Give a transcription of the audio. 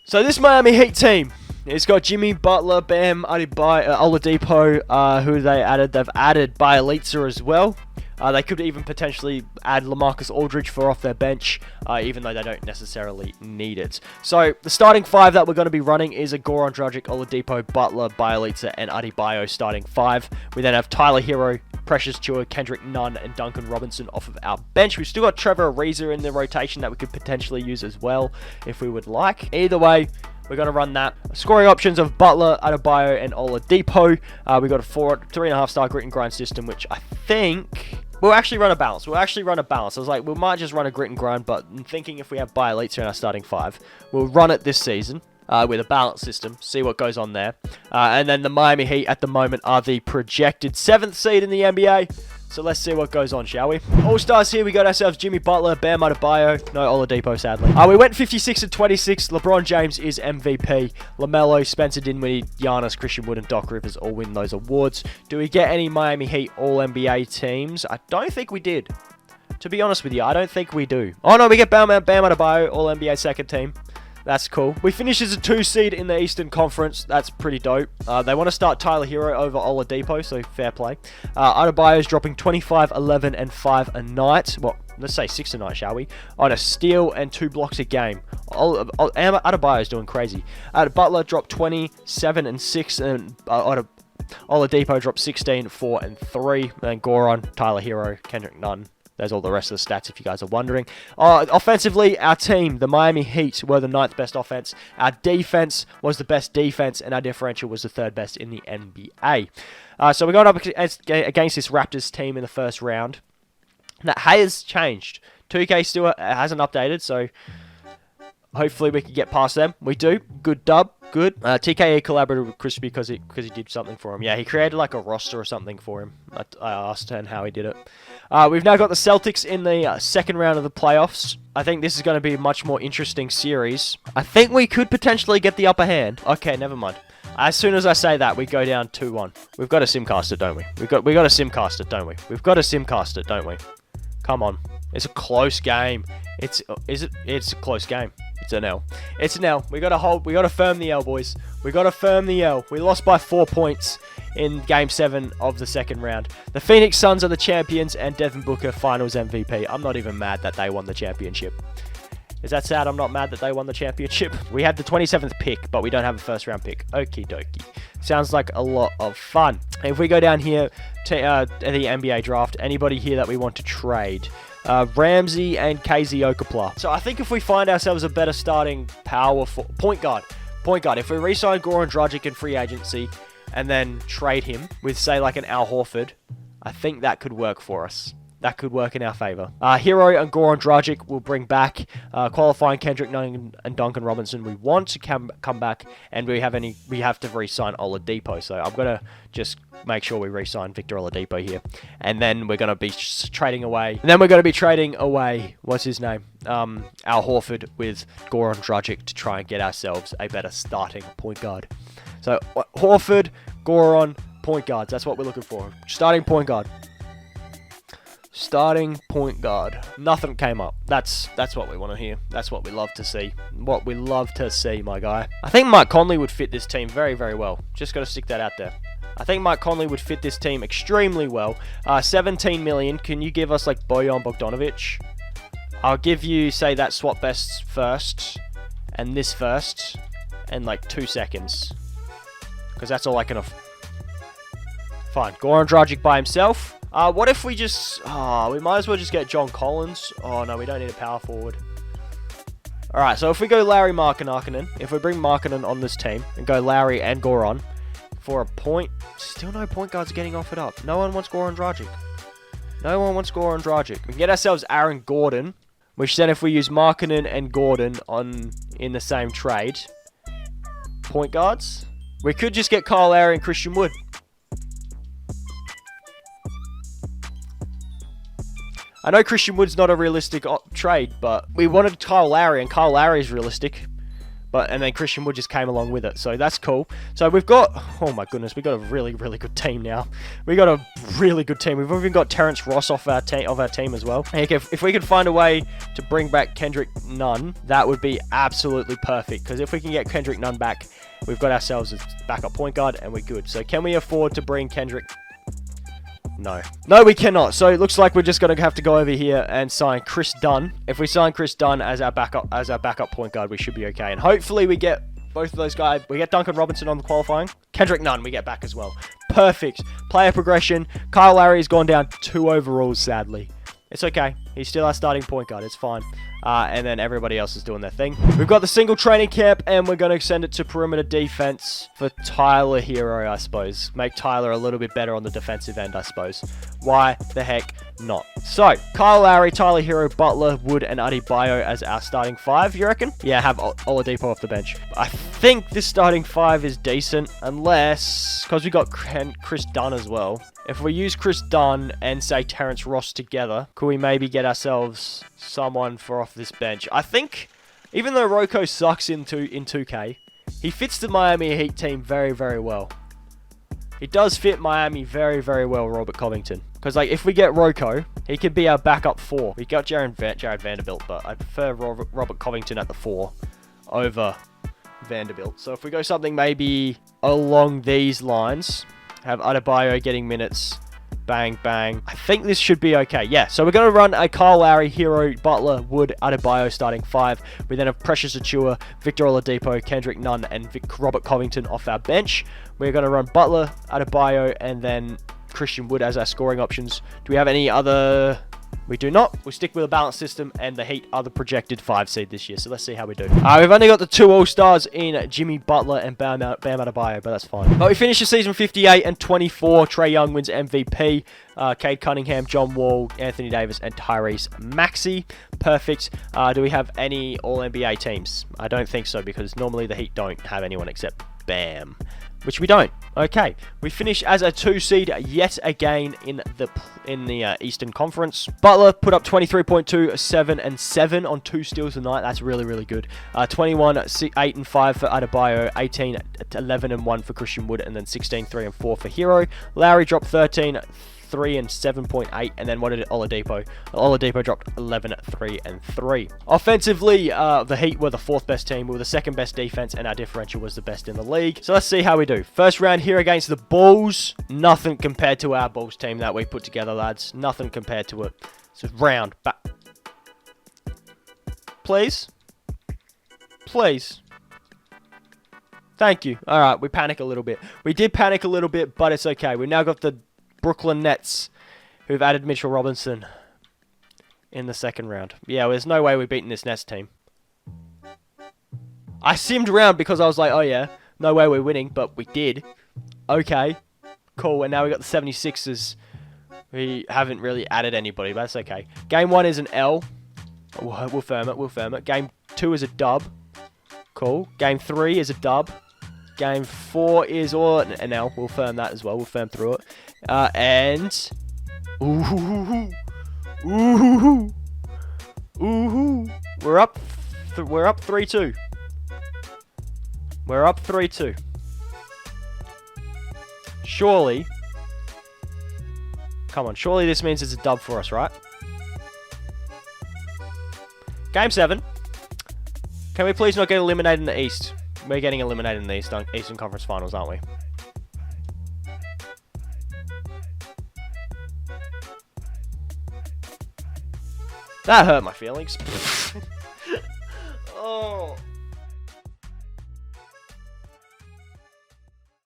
So this Miami Heat team, it's got Jimmy, Butler, Bam, Oladipo, who they added. They've added Bielitsa as well. They could even potentially add LaMarcus Aldridge for off their bench, even though they don't necessarily need it. So the starting five that we're going to be running is a Goran Dragic, Oladipo, Butler, Bielitsa, and Adebayo starting five. We then have Tyler Hero, Precious Chua, Kendrick Nunn, and Duncan Robinson off of our bench. We've still got Trevor Ariza in the rotation that we could potentially use as well if we would like. Either way, we're going to run that. Scoring options of Butler, Adebayo, and Oladipo. We've got a 3.5 star grit and grind system, which I think we'll actually run a balance. I was like, we might just run a grit and grind, but I'm thinking if we have Bielitsa in our starting five, we'll run it this season with a balance system, see what goes on there. And then the Miami Heat at the moment are the projected 7th seed in the NBA. So let's see what goes on, shall we? All-Stars here, we got ourselves Jimmy Butler, Bam Adebayo, no Oladipo, sadly. We went 56 and 26. LeBron James is MVP. LaMelo, Spencer Dinwiddie, Giannis, Christian Wood, and Doc Rivers all win those awards. Do we get any Miami Heat All-NBA teams? I don't think we did. To be honest with you, I don't think we do. Oh no, we get Bam Adebayo, All-NBA second team. That's cool. We finished as a 2 seed in the Eastern Conference. That's pretty dope. They want to start Tyler Hero over Oladipo, so fair play. Adebayo's dropping 25, 11, and 5 a night. Well, let's say 6 a night, shall we? On a steal and 2 blocks a game. Adebayo's doing crazy. Butler dropped 27 and 6, and Oladipo dropped 16, 4, and 3. And then Goran, Tyler Hero, Kendrick Nunn. There's all the rest of the stats if you guys are wondering. Offensively, our team, the Miami Heat, were the 9th best offense. Our defense was the best defense, and our differential was the 3rd best in the NBA. So we're going up against this Raptors team in the first round. That has changed. 2K still hasn't updated, so hopefully we can get past them. We do. Good dub. Good. TKE collaborated with Chris because he did something for him. Yeah, he created like a roster or something for him. I asked him how he did it. We've now got the Celtics in the second round of the playoffs. I think this is going to be a much more interesting series. I think we could potentially get the upper hand. Okay, never mind. As soon as I say that, we go down 2-1. We've got a Simcaster, don't we? We got a Simcaster, don't we? We've got a Simcaster, don't we? Come on. It's a close game. It's a close game. It's an L. It's an L. We gotta firm the L, boys. We gotta firm the L. We lost by 4 points in Game 7 of the second round. The Phoenix Suns are the champions, and Devin Booker Finals MVP. I'm not even mad that they won the championship. Is that sad? I'm not mad that they won the championship. We had the 27th pick, but we don't have a first round pick. Okie dokie. Sounds like a lot of fun. If we go down here to the NBA draft, anybody here that we want to trade? Ramsey and KZ Okapla. So I think if we find ourselves a better starting power for point guard, if we re-sign Goran Dragic in free agency and then trade him with, say, like an Al Horford, I think that could work for us. That could work in our favor. Hero and Goran Dragic will bring back qualifying Kendrick Nunn and Duncan Robinson. We want to come back, and we have to re-sign Oladipo. So I'm gonna just make sure we re-sign Victor Oladipo here, and then we're gonna be trading away. What's his name? Al Horford with Goran Dragic to try and get ourselves a better starting point guard. So Horford, Goran, point guards. That's what we're looking for. Starting point guard. Starting point guard. Nothing came up. That's what we want to hear. That's what we love to see. What we love to see, my guy. I think Mike Conley would fit this team very, very well. Just got to stick that out there. I think Mike Conley would fit this team extremely well. 17 million. Can you give us like Bojan Bogdanovic? I'll give you, say, that swap best first and this first and like 2 seconds. Because that's all I can afford. Fine. Goran Dragic by himself. What if we just... we might as well just get John Collins. Oh, no, we don't need a power forward. Alright, so if we go Larry Markkanen, if we bring Markkanen on this team and go Larry and Goran for a point... Still no point guards getting offered up. No one wants Goran Dragic. No one wants Goran Dragic. We can get ourselves Aaron Gordon, which then if we use Markkanen and Gordon in the same trade... Point guards? We could just get Kyle Lowry and Christian Wood. I know Christian Wood's not a realistic trade, but we wanted Kyle Lowry, and Kyle Lowry is realistic. And then Christian Wood just came along with it. So that's cool. So we've got, oh my goodness, we've got a really, really good team now. We got a really good team. We've even got Terrence Ross off our team as well. Heck, if we could find a way to bring back Kendrick Nunn, that would be absolutely perfect. Because if we can get Kendrick Nunn back, we've got ourselves a backup point guard and we're good. So can we afford to bring Kendrick? No. No, we cannot. So it looks like we're just going to have to go over here and sign Chris Dunn. If we sign Chris Dunn as our backup point guard, we should be okay. And hopefully we get both of those guys. We get Duncan Robinson on the qualifying. Kendrick Nunn we get back as well. Perfect. Player progression. Kyle Lowry has gone down 2 overalls, sadly. It's okay. He's still our starting point guard. It's fine. And then everybody else is doing their thing. We've got the single training camp, and we're going to send it to perimeter defense for Tyler Hero, I suppose. Make Tyler a little bit better on the defensive end, I suppose. Why the heck not? So, Kyle Lowry, Tyler Hero, Butler, Wood, and Adebayo as our starting 5, you reckon? Yeah, have Oladipo off the bench. I think this starting 5 is decent, unless, because we got Chris Dunn as well. If we use Chris Dunn and, say, Terrence Ross together, could we maybe get ourselves someone for off this bench? I think, even though Rocco sucks in 2K, he fits the Miami Heat team very, very well. He does fit Miami very, very well, Robert Covington. Because, like, if we get Rocco, he could be our backup 4. We got Jared Vanderbilt, but I prefer Robert Covington at the 4 over Vanderbilt. So if we go something maybe along these lines, have Adebayo getting minutes, bang, bang. I think this should be okay. Yeah, so we're going to run a Kyle Lowry, Hero, Butler, Wood, Adebayo starting 5. We then have Precious Achiuwa, Victor Oladipo, Kendrick Nunn, and Robert Covington off our bench. We're going to run Butler, Adebayo, and then Christian Wood as our scoring options. Do we have any other? We do not. We stick with a balanced system, and the Heat are the projected 5 seed this year. So let's see how we do. We've only got the 2 All-Stars in Jimmy Butler and Bam Adebayo, but that's fine. But we finished the season 58-24. Trae Young wins MVP. Cade Cunningham, John Wall, Anthony Davis, and Tyrese Maxey. Perfect. Do we have any All-NBA teams? I don't think so, because normally the Heat don't have anyone except Bam. Which we don't. Okay, we finish as a 2 seed yet again in the Eastern Conference. Butler put up 23.2, 7 and 7 on 2 steals tonight. That's really, really good. 21, 8 and 5 for Adebayo, 18, 11 and 1 for Christian Wood, and then 16, 3 and 4 for Hero. Lowry dropped 13, 3 and 7.8, and then what did Oladipo? Oladipo dropped 11, 3 and 3. Offensively, the Heat were the 4th best team. We were the 2nd best defense, and our differential was the best in the league. So let's see how we do. First round here against the Bulls. Nothing compared to our Bulls team that we put together, lads. Nothing compared to it. So round back. Please. Please. Thank you. All right, we panic a little bit. We did panic a little bit, but it's okay. We've now got the Brooklyn Nets, who've added Mitchell Robinson in the 2nd round. Yeah, well, there's no way we're beating this Nets team. I simmed around because I was like, oh yeah, no way we're winning, but we did. Okay, cool. And now we got the 76ers. We haven't really added anybody, but that's okay. Game 1 is an L. We'll firm it, we'll firm it. Game 2 is a dub. Cool. Game 3 is a dub. Game 4 is an L. We'll firm that as well. We'll firm through it. And ooh, we're up 3-2. We're up 3-2. Surely, come on. Surely this means it's a dub for us, right? Game 7. Can we please not get eliminated in the East? We're getting eliminated in the Eastern Conference Finals, aren't we? That hurt my feelings.